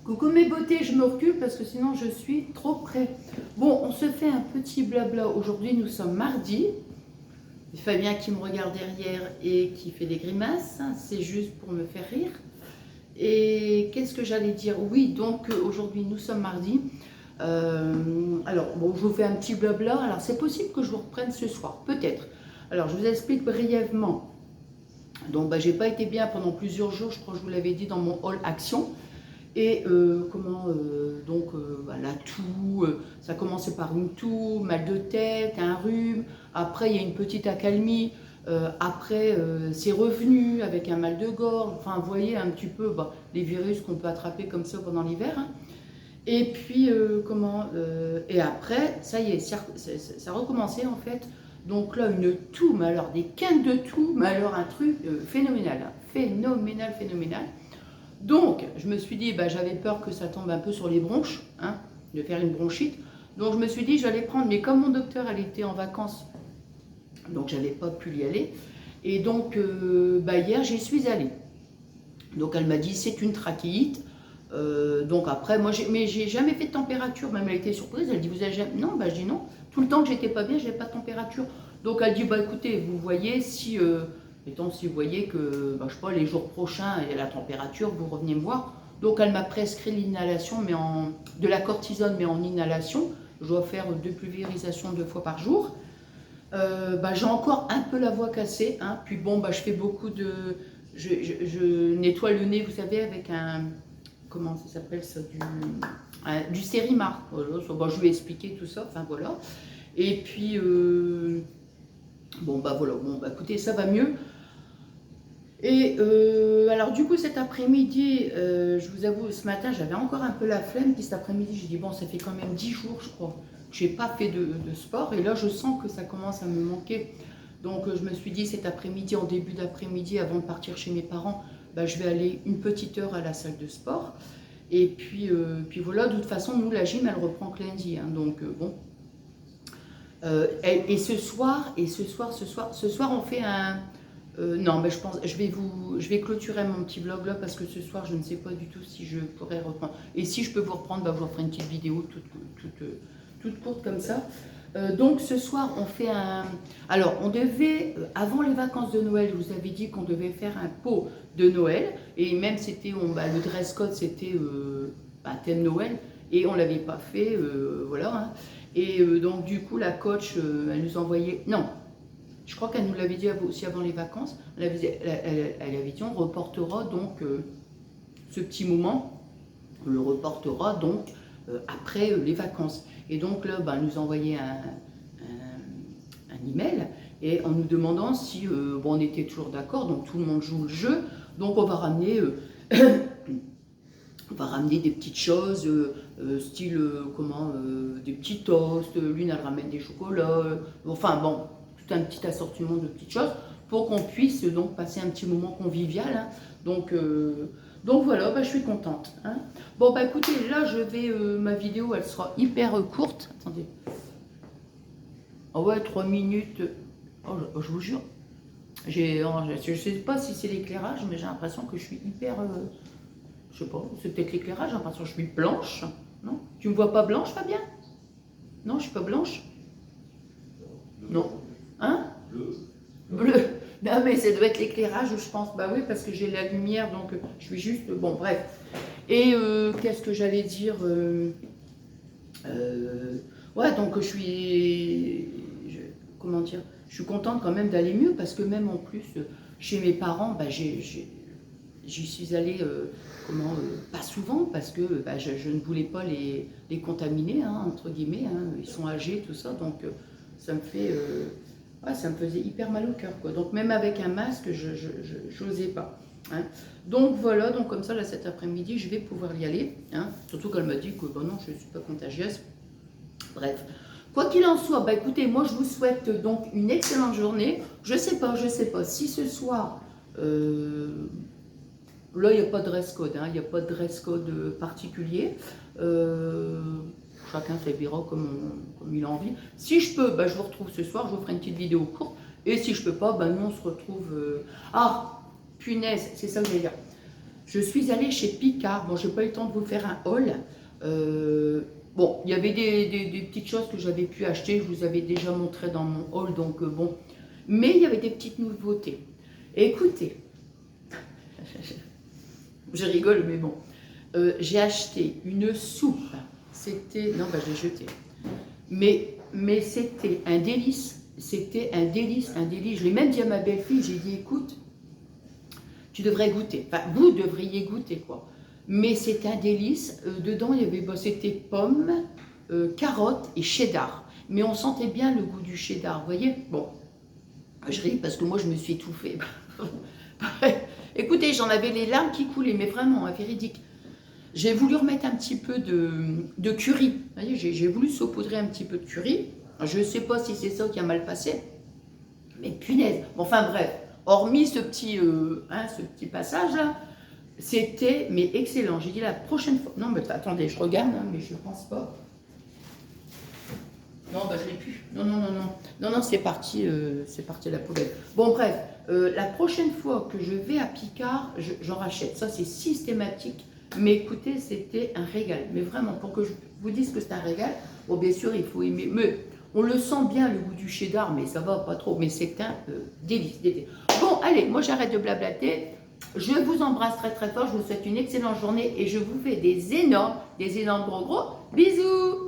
Coucou mes beautés, je me recule parce que sinon je suis trop près. Bon, on se fait un petit blabla. Aujourd'hui, nous sommes mardi. Il y a Fabien qui me regarde derrière et qui fait des grimaces. C'est juste pour me faire rire. Et qu'est-ce que j'allais dire? Oui, donc aujourd'hui, nous sommes mardi. Alors, bon, je vous fais un petit blabla. Alors, c'est possible que je vous reprenne ce soir, peut-être. Alors, je vous explique brièvement. Donc, j'ai pas été bien pendant plusieurs jours. Je crois que je vous l'avais dit dans mon hall action. Et la toux, ça commençait par une toux, mal de tête, un rhume. Après, il y a une petite accalmie. Après, c'est revenu avec un mal de gorge. Enfin, vous voyez un petit peu les virus qu'on peut attraper comme ça pendant l'hiver. Hein. Et puis, et après, ça y est, ça a recommencé en fait. Donc là, une toux, mais alors des quintes de toux, mais alors un truc phénoménal. Hein. Phénoménal, phénoménal. Donc, je me suis dit, j'avais peur que ça tombe un peu sur les bronches, hein, de faire une bronchite. Donc, je me suis dit, j'allais prendre, mais comme mon docteur, elle était en vacances, donc j'avais pas pu y aller. Et donc, hier, j'y suis allée. Donc, elle m'a dit, c'est une trachéite. Donc après, moi, j'ai jamais fait de température, même elle était surprise. Elle dit, vous avez jamais... Non, je dis non. Tout le temps que j'étais pas bien, j'avais pas de température. Donc, elle dit, écoutez, vous voyez, si... Mettons, si vous voyez que, je sais pas, les jours prochains, il y a la température, vous revenez me voir. Donc, elle m'a prescrit l'inhalation, mais de la cortisone, mais en inhalation. Je dois faire 2 pulvérisations 2 fois par jour. J'ai encore un peu la voix cassée. Hein. Puis bon, je fais beaucoup de... Je nettoie le nez, vous savez, avec un... Comment ça s'appelle ça? Du Stérimar. Voilà, je lui ai expliqué tout ça. Enfin, voilà. Et puis... écoutez, ça va mieux. Et alors du coup cet après-midi, je vous avoue, ce matin j'avais encore un peu la flemme, puis cet après-midi j'ai dit bon, ça fait quand même 10 jours je crois, que j'ai pas fait de sport, et là je sens que ça commence à me manquer. Donc je me suis dit cet après-midi, en début d'après-midi, avant de partir chez mes parents, je vais aller une petite heure à la salle de sport. Et puis voilà, de toute façon nous la gym elle reprend que lundi, hein, donc bon. Et ce soir on fait un... non, je pense, je vais clôturer mon petit vlog là parce que ce soir, je ne sais pas du tout si je pourrais reprendre. Et si je peux vous reprendre, je vous referai une petite vidéo toute courte comme ça. Donc ce soir, on fait un... Alors, on devait, avant les vacances de Noël, je vous avais dit qu'on devait faire un pot de Noël. Et même, c'était, le dress code, c'était thème Noël. Et on ne l'avait pas fait, voilà. Hein. Et donc, du coup, la coach, elle nous envoyait... Non, je crois qu'elle nous l'avait dit aussi avant les vacances. Elle avait dit, on reportera donc ce petit moment, on le reportera donc après les vacances. Et donc là, elle nous envoyait un email et en nous demandant si on était toujours d'accord, donc tout le monde joue le jeu. Donc on va ramener... on va ramener des petites choses, style des petits toasts, l'une elle ramène des chocolats, enfin bon, tout un petit assortiment de petites choses pour qu'on puisse donc passer un petit moment convivial. Hein. Donc voilà, je suis contente. Hein. Bon écoutez, là je vais, ma vidéo elle sera hyper courte. Attendez. Ah ouais, 3 minutes. Oh, je vous jure. Je ne sais pas si c'est l'éclairage, mais j'ai l'impression que je suis hyper... je sais pas, c'est peut-être l'éclairage, j'ai l'impression que je suis blanche. Non? Tu me vois pas blanche, Fabien? Non, je suis pas blanche? Non. Hein? Bleu. Non, mais ça doit être l'éclairage, je pense. Oui, parce que j'ai la lumière, donc je suis juste... Bon, bref. Et qu'est-ce que j'allais dire? Ouais, donc je suis... comment dire? Je suis contente quand même d'aller mieux, parce que même en plus, chez mes parents, j'y suis allée... pas souvent, parce que je ne voulais pas les contaminer, hein, entre guillemets. Hein, ils sont âgés, tout ça, donc ça me fait... ça me faisait hyper mal au cœur, quoi. Donc même avec un masque, je n'osais pas. Hein. Donc voilà, donc comme ça, là, cet après-midi, je vais pouvoir y aller. Hein. Surtout qu'elle m'a dit que non, je ne suis pas contagieuse. Bref. Quoi qu'il en soit, écoutez, moi je vous souhaite donc une excellente journée. Je sais pas si ce soir... Là, il n'y a pas de dress code, hein, il n'y a pas de dress code particulier. Chacun s'habillera comme il a envie. Si je peux, je vous retrouve ce soir, je vous ferai une petite vidéo courte. Et si je peux pas, nous on se retrouve... Ah, punaise, c'est ça que je vais dire. je suis allée chez Picard. Bon, j'ai pas eu le temps de vous faire un haul. Bon, il y avait des petites choses que j'avais pu acheter, je vous avais déjà montré dans mon haul, donc bon. Mais il y avait des petites nouveautés. Écoutez, je rigole, mais bon. J'ai acheté une soupe. C'était... Non, bah, je l'ai jetée. Mais c'était un délice. C'était un délice, un délice. Je l'ai même dit à ma belle-fille, j'ai dit, écoute, tu devrais goûter. Enfin, vous devriez goûter, quoi. Mais c'est un délice. Dedans, il y avait, bah, c'était pommes, carottes et cheddar. Mais on sentait bien le goût du cheddar, vous voyez. Bon, je ris parce que moi, je me suis étouffée. Écoutez, j'en avais les larmes qui coulaient, mais vraiment, véridique. J'ai voulu remettre un petit peu de curry. Vous voyez, j'ai voulu saupoudrer un petit peu de curry. Je ne sais pas si c'est ça qui a mal passé. Mais punaise. Bon, enfin bref, hormis ce petit passage-là, c'était mais excellent. J'ai dit la prochaine fois. Non, mais attendez, je regarde, hein, mais je ne pense pas. Non, bah, je ne l'ai plus. Non, non, non, non. Non, non, c'est parti à la poubelle. Bon, bref, la prochaine fois que je vais à Picard, j'en rachète. Ça, c'est systématique. Mais écoutez, c'était un régal. Mais vraiment, pour que je vous dise que c'est un régal, bon, bien sûr, il faut aimer. Mais on le sent bien, le goût du cheddar, mais ça va pas trop. Mais c'est un délice, délice. Bon, allez, moi, j'arrête de blablater. Je vous embrasse très, très fort. Je vous souhaite une excellente journée et je vous fais des énormes gros bisous.